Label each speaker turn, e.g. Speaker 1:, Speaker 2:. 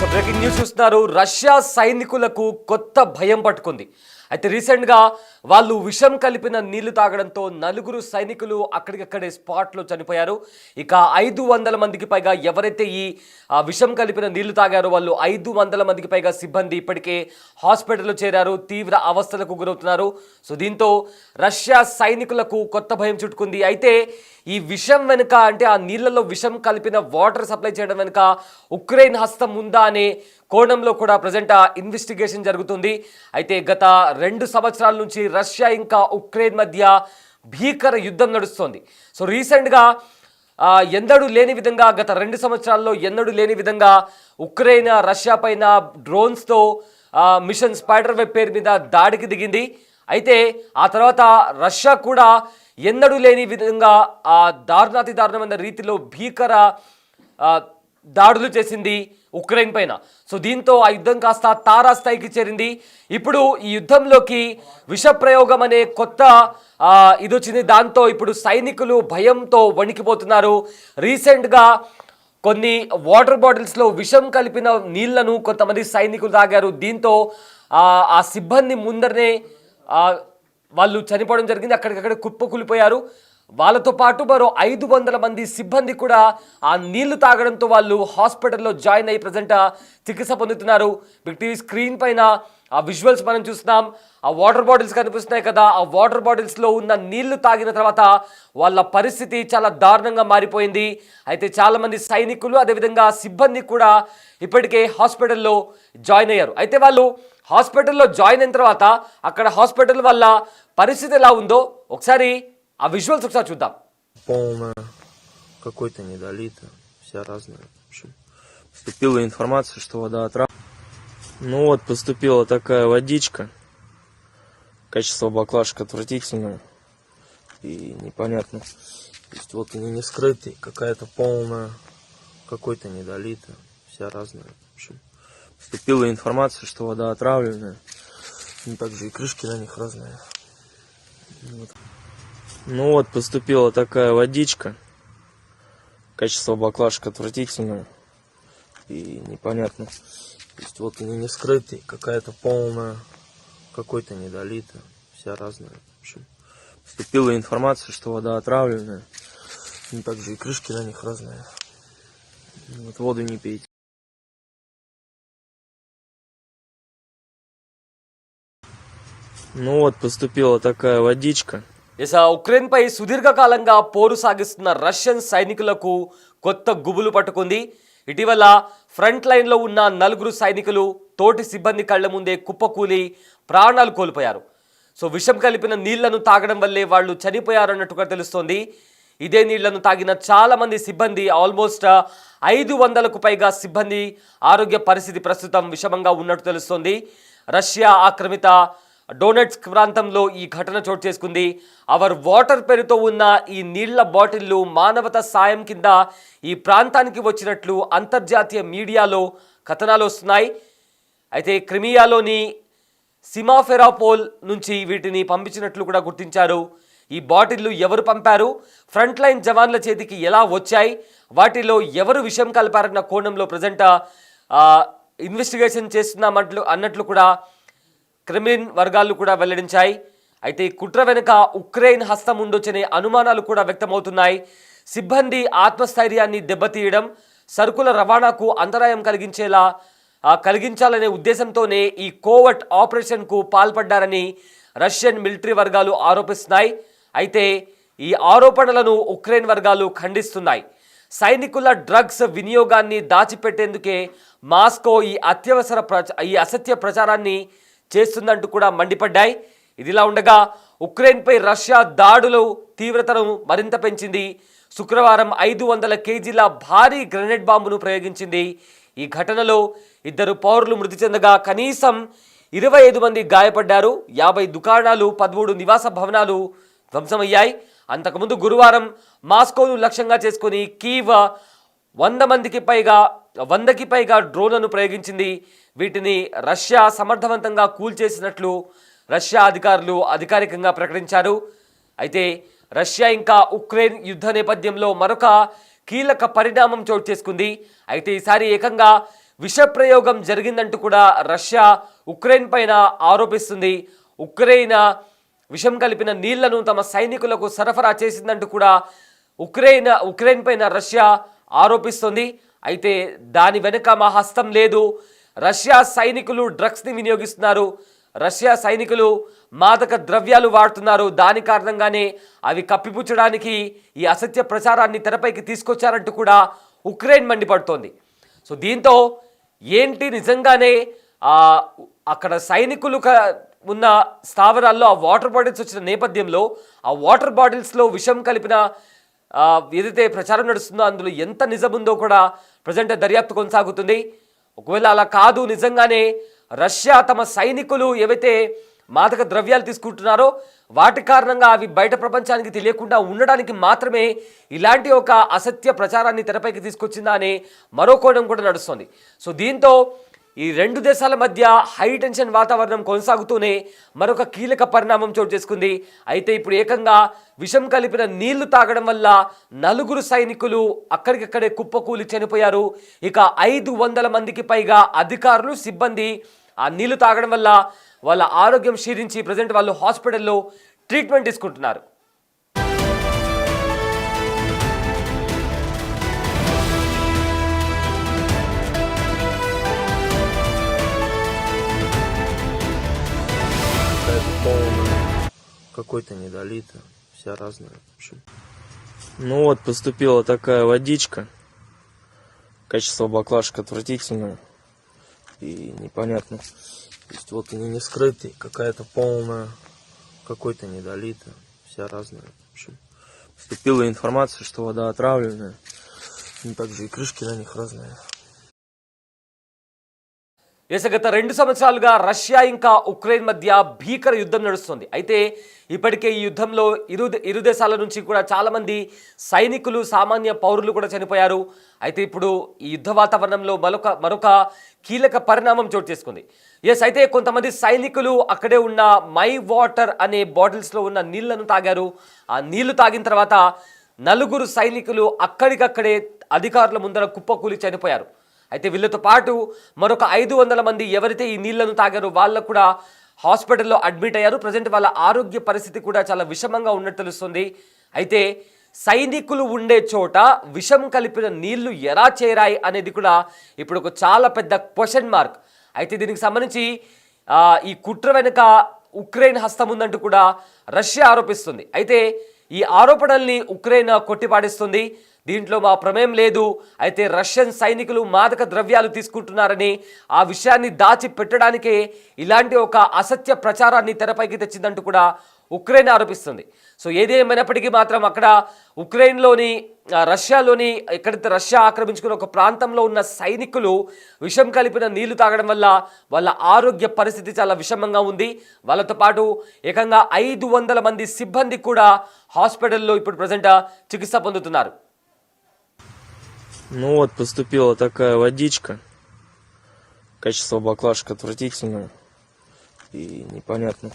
Speaker 1: Breaking news చూస్తున్నారు. Russia సైనికులకు కొత్త భయం పట్టుకుంది. అయితే రీసెంట్గా వాళ్ళు విషం కలిపిన నీళ్లు తాగడంతో 4 సైనికులు అక్కడికక్కడే స్పాట్లో చనిపోయారు. ఇక 500 మందికి పైగా ఎవరైతే ఈ విషం కలిపిన నీళ్లు తాగారో వాళ్ళు 500 మందికి పైగా సిబ్బంది ఇప్పటికే హాస్పిటల్లో చేరారు, తీవ్ర అవస్థలకు గురవుతున్నారు. సో దీంతో రష్యా సైనికులకు కొత్త భయం చుట్టుకుంది. అయితే ఈ విషం వెనుక, అంటే ఆ నీళ్లలో విషం కలిపిన వాటర్ సప్లై చేయడం వెనుక ఉక్రెయిన్ హస్తం ఉందా అనే కోణంలో కూడా ప్రజెంట్ ఇన్వెస్టిగేషన్ జరుగుతుంది. అయితే గత 2 సంవత్సరాల నుంచి రష్యా ఇంకా ఉక్రెయిన్ మధ్య భీకర యుద్ధం నడుస్తోంది. సో రీసెంట్గా ఎన్నడూ లేని విధంగా, గత 2 సంవత్సరాల్లో ఎన్నడూ లేని విధంగా ఉక్రెయిన్ రష్యా పైన డ్రోన్స్తో మిషన్ స్పైడర్ వెబ్ పేరు మీద దాడికి దిగింది. అయితే ఆ తర్వాత రష్యా కూడా ఎన్నడూ లేని విధంగా దారుణాతి దారుణమైన రీతిలో భీకర దాడులు చేసింది ఉక్రెయిన్ పైన. సో దీంతో ఆ యుద్ధం కాస్త తారాస్థాయికి చేరింది. ఇప్పుడు ఈ యుద్ధంలోకి విషప్రయోగం అనే కొత్త ఇది వచ్చింది. దాంతో ఇప్పుడు సైనికులు భయంతో వణికిపోతున్నారు. రీసెంట్గా కొన్ని వాటర్ బాటిల్స్లో విషం కలిపిన నీళ్లను కొంతమంది సైనికులు తాగారు. దీంతో ఆ సిబ్బంది ముందరనే వాళ్ళు చనిపోవడం జరిగింది, అక్కడికక్కడ కుప్పకూలిపోయారు. వాళ్ళతో పాటు మరో 500 మంది సిబ్బంది కూడా ఆ నీళ్లు తాగడంతో వాళ్ళు హాస్పిటల్లో జాయిన్ అయ్యి ప్రజెంట్ చికిత్స పొందుతున్నారు. బిగ్ టీవీ స్క్రీన్ పైన ఆ విజువల్స్ మనం చూస్తున్నాం. ఆ వాటర్ బాటిల్స్ కనిపిస్తున్నాయి కదా, ఆ వాటర్ బాటిల్స్లో ఉన్న నీళ్లు తాగిన తర్వాత వాళ్ళ పరిస్థితి చాలా దారుణంగా మారిపోయింది. అయితే చాలామంది సైనికులు అదేవిధంగా సిబ్బంది కూడా ఇప్పటికే హాస్పిటల్లో జాయిన్ అయ్యారు. అయితే వాళ్ళు హాస్పిటల్లో జాయిన్ అయిన తర్వాత అక్కడ హాస్పిటల్ వల్ల పరిస్థితి ఎలా ఉందో ఒకసారి а визуалс ఒకసారి చూద్దాం.
Speaker 2: Полная, какой-то недолито, вся разная. В общем, поступила информация, что вода отравлена. Ну вот, поступила такая водичка. Качество баклажек отвратительное и непонятно. То есть вот они не скрытые, какая-то полная, какой-то недолито, вся разная. В общем, поступила информация, что вода отравленная. И также и крышки на них разные. Вот. Ну вот, поступила такая водичка. Качество баклажек отвратительное и непонятно. То есть вот они не скрытые, какая-то полная, какой-то недолито, вся разная. В общем, поступила информация, что вода отравленная. И также и крышки на них разные. Вот, воду не пейте. Ну вот, поступила такая водичка.
Speaker 1: ఉక్రెయిన్పై సుదీర్ఘకాలంగా పోరు సాగిస్తున్న రష్యన్ సైనికులకు కొత్త గుబులు పట్టుకుంది. ఇటీవల ఫ్రంట్ లైన్లో ఉన్న 4 సైనికులు తోటి సిబ్బంది కళ్ల ముందే కుప్పకూలి ప్రాణాలు కోల్పోయారు. సో విషం కలిపిన నీళ్లను తాగడం వల్లే వాళ్ళు చనిపోయారన్నట్టుగా తెలుస్తోంది. ఇదే నీళ్లను తాగిన చాలామంది సిబ్బంది, ఆల్మోస్ట్ 500కు పైగా సిబ్బంది ఆరోగ్య పరిస్థితి ప్రస్తుతం విషమంగా ఉన్నట్టు తెలుస్తోంది. రష్యా ఆక్రమిత డోనెట్స్క్ ప్రాంతంలో ఈ ఘటన చోటు చేసుకుంది. అవర్ వాటర్ పేరుతో ఉన్న ఈ నీళ్ల బాటిళ్లు మానవతా సాయం కింద ఈ ప్రాంతానికి వచ్చినట్లు అంతర్జాతీయ మీడియాలో కథనాలు వస్తున్నాయి. అయితే క్రిమియాలోని సిమాఫెరాపోల్ నుంచి వీటిని పంపించినట్లు కూడా గుర్తించారు. ఈ బాటిళ్లు ఎవరు పంపారు, ఫ్రంట్ లైన్ జవాన్ల చేతికి ఎలా వచ్చాయి, వాటిలో ఎవరు విషయం కలిపారన్న కోణంలో ప్రజెంట్ ఇన్వెస్టిగేషన్ చేస్తున్నామంట్లు అన్నట్లు కూడా క్రెమ్లిన్ వర్గాలు కూడా వెల్లడించాయి. అయితే కుట్ర వెనుక ఉక్రెయిన్ హస్తం ఉండొచ్చనే అనుమానాలు కూడా వ్యక్తమవుతున్నాయి. సిబ్బంది ఆత్మస్థైర్యాన్ని దెబ్బతీయడం, సరుకుల రవాణాకు అంతరాయం కలిగించాలనే ఉద్దేశంతోనే ఈ కోవర్ట్ ఆపరేషన్కు పాల్పడ్డారని రష్యన్ మిలిటరీ వర్గాలు ఆరోపిస్తున్నాయి. అయితే ఈ ఆరోపణలను ఉక్రెయిన్ వర్గాలు ఖండిస్తున్నాయి. సైనికుల డ్రగ్స్ వినియోగాన్ని దాచిపెట్టేందుకే మాస్కో ఈ అసత్య ప్రచారాన్ని చేస్తుందంటూ కూడా మండిపడ్డాయి. ఇదిలా ఉండగా ఉక్రెయిన్పై రష్యా దాడులు తీవ్రతను మరింత పెంచింది. శుక్రవారం 500 కేజీల భారీ గ్రెనేడ్ బాంబును ప్రయోగించింది. ఈ ఘటనలో 2 పౌరులు మృతి చెందగా కనీసం 25 మంది గాయపడ్డారు. 50 దుకాణాలు, 13 నివాస భవనాలు ధ్వంసమయ్యాయి. అంతకుముందు గురువారం మాస్కోను లక్ష్యంగా చేసుకుని కీవ్ 100కి పైగా డ్రోన్లను ప్రయోగించింది. వీటిని రష్యా సమర్థవంతంగా కూల్చేసినట్లు రష్యా అధికారులు అధికారికంగా ప్రకటించారు. అయితే రష్యా ఇంకా ఉక్రెయిన్ యుద్ధ నేపథ్యంలో మరొక కీలక పరిణామం చోటు చేసుకుంది. అయితే ఈసారి ఏకంగా విష ప్రయోగం జరిగిందంటూ కూడా రష్యా ఉక్రెయిన్ పైన ఆరోపిస్తుంది. విషం కలిపిన నీళ్లను తమ సైనికులకు సరఫరా చేసిందంటూ కూడా ఉక్రెయిన్ పైన రష్యా ఆరోపిస్తుంది. అయితే దాని వెనుక మా హస్తం లేదు, రష్యా సైనికులు డ్రగ్స్ని వినియోగిస్తున్నారు, రష్యా సైనికులు మాదక ద్రవ్యాలు వాడుతున్నారు, దాని కారణంగానే అవి కప్పిపుచ్చడానికి ఈ అసత్య ప్రచారాన్ని తెరపైకి తీసుకొచ్చారంటూ కూడా ఉక్రెయిన్ మండిపడుతోంది. సో దీంతో ఏంటి నిజంగానే అక్కడ సైనికులు ఉన్న స్థావరాల్లో ఆ వాటర్ బాటిల్స్ వచ్చిన నేపథ్యంలో ఆ వాటర్ బాటిల్స్లో విషం కలిపిన ఏదైతే ప్రచారం నడుస్తుందో అందులో ఎంత నిజముందో కూడా ప్రజెంట్ దర్యాప్తు కొనసాగుతుంది. ఒకవేళ అలా కాదు, నిజంగానే రష్యా తమ సైనికులు ఏవైతే మాదక ద్రవ్యాలు తీసుకుంటున్నారో వాటి కారణంగా అవి బయట ప్రపంచానికి తెలియకుండా ఉండడానికి మాత్రమే ఇలాంటి ఒక అసత్య ప్రచారాన్ని తెరపైకి తీసుకొచ్చిందా అనే మరో కోణం కూడా నడుస్తుంది. సో దీంతో ఈ రెండు దేశాల మధ్య హై టెన్షన్ వాతావరణం కొనసాగుతూనే మరొక కీలక పరిణామం చోటు చేసుకుంది. అయితే ఇప్పుడు ఏకంగా విషం కలిపిన నీళ్లు తాగడం వల్ల 4 సైనికులు అక్కడికక్కడే కుప్పకూలి చనిపోయారు. ఇక 500 మందికి పైగా అధికారులు సిబ్బంది ఆ నీళ్లు తాగడం వల్ల వాళ్ళ ఆరోగ్యం క్షీణించి ప్రజెంట్ వాళ్ళు హాస్పిటల్లో ట్రీట్మెంట్ తీసుకుంటున్నారు.
Speaker 2: Какой-то недолито, вся разная, в общем. Ну вот, поступила такая водичка. Качество баклажек отвратительное и непонятно. То есть вот они не скрытые, какая-то полная, какой-то недолито, вся разная, в общем. Поступила информация, что вода отравленная, и также и крышки на них разные.
Speaker 1: గత 2 సంవత్సరాలుగా రష్యా ఇంకా ఉక్రెయిన్ మధ్య భీకర యుద్ధం నడుస్తుంది. అయితే ఇప్పటికే ఈ యుద్ధంలో ఇరు దేశాల నుంచి కూడా చాలామంది సైనికులు, సామాన్య పౌరులు కూడా చనిపోయారు. అయితే ఇప్పుడు ఈ యుద్ధ వాతావరణంలో మరొక కీలక పరిణామం చోటు చేసుకుంది. అయితే కొంతమంది సైనికులు అక్కడే ఉన్న మై వాటర్ అనే బాటిల్స్లో ఉన్న నీళ్లను తాగారు. ఆ నీళ్లు తాగిన తర్వాత 4 సైనికులు అక్కడికక్కడే అధికారుల ముందర కుప్పకూలి చనిపోయారు. అయితే వీళ్ళతో పాటు మరొక 500 మంది ఎవరైతే ఈ నీళ్లను తాగారో వాళ్ళకు కూడా హాస్పిటల్లో అడ్మిట్ అయ్యారు. ప్రజెంట్ వాళ్ళ ఆరోగ్య పరిస్థితి కూడా చాలా విషమంగా ఉన్నట్టు తెలుస్తుంది. అయితే సైనికులు ఉండే చోట విషం కలిపిన నీళ్లు ఎలా చేరాయి అనేది కూడా ఇప్పుడు ఒక చాలా పెద్ద క్వశ్చన్ మార్క్. అయితే దీనికి సంబంధించి ఈ కుట్ర వెనుక ఉక్రెయిన్ హస్తం ఉందంటూ కూడా రష్యా ఆరోపిస్తుంది. అయితే ఈ ఆరోపణల్ని ఉక్రెయిన్ కొట్టిపాడిస్తుంది. దీంట్లో మా ప్రమేయం లేదు, అయితే రష్యన్ సైనికులు మాదక ద్రవ్యాలు తీసుకుంటున్నారని ఆ విషయాన్ని దాచి పెట్టడానికే ఇలాంటి ఒక అసత్య ప్రచారాన్ని తెరపైకి తెచ్చిందంటూ కూడా ఉక్రెయిన్ ఆరోపిస్తుంది. సో ఏదేమైనప్పటికీ మాత్రం అక్కడ రష్యాలోని ఎక్కడైతే రష్యా ఆక్రమించుకున్న ఒక ప్రాంతంలో ఉన్న సైనికులు విషం కలిపిన నీళ్లు తాగడం వల్ల వాళ్ళ ఆరోగ్య పరిస్థితి చాలా విషమంగా ఉంది. వాళ్ళతో పాటు ఏకంగా 500 మంది సిబ్బంది కూడా హాస్పిటల్లో ఇప్పుడు ప్రజెంట్ చికిత్స పొందుతున్నారు.
Speaker 2: Ну вот, поступила такая водичка. Качество баклажек отвратительное и непонятно.